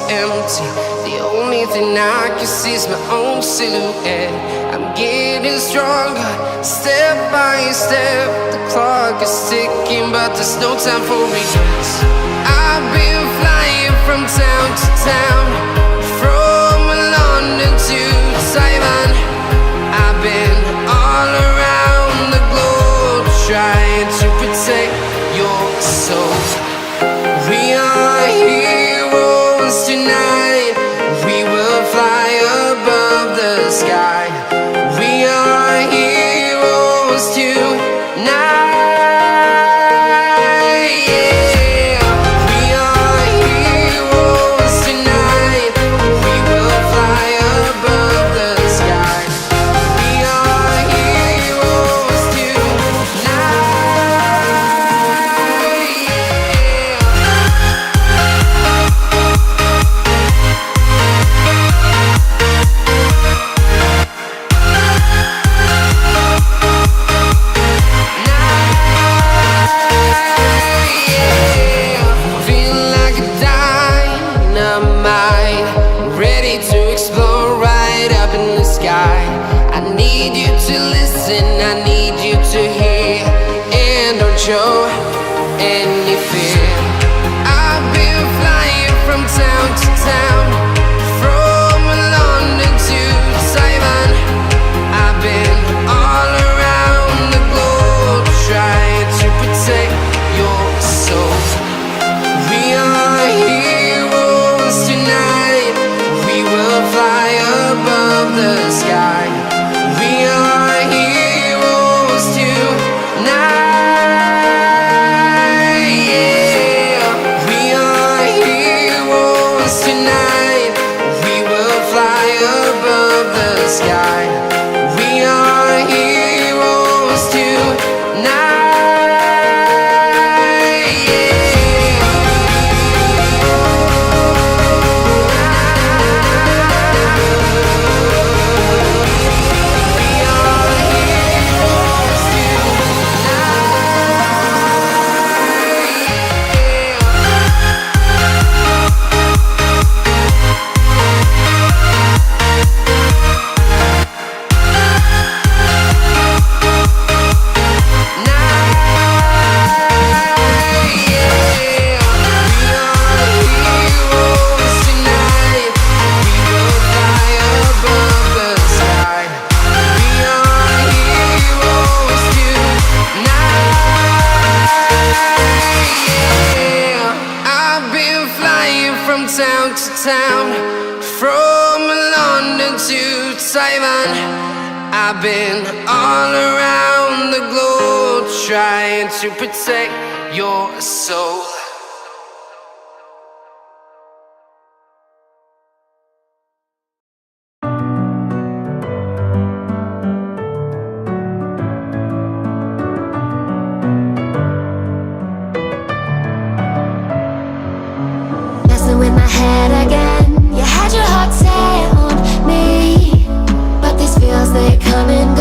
empty. The only thing I can see is my own silhouette. I'm getting stronger, step by step. The clock is ticking, but there's no time for regrets. I've been flying from town to town, from London to Taiwan. I've been all around the globe, trying to protect your soul. We are heroes tonight. We will fly above the sky. We are heroes tonight. Yeah. We are heroes tonight. We will fly above the sky. We are heroes tonight. I need you to listen, I need you to hear, and don't show any fear. I've been flying from town to town, from London to Taiwan. I've been all around the globe, trying to protect your soul. We are heroes tonight. We will fly above the sky. We are heroes tonight. Yeah. We are heroes tonight. We will fly above the sky. We are heroes tonight. Town to town, from London to Taiwan. I've been all around the globe, trying to protect your soul. With my head again, you had your heart set on me, but these feels, they come and go.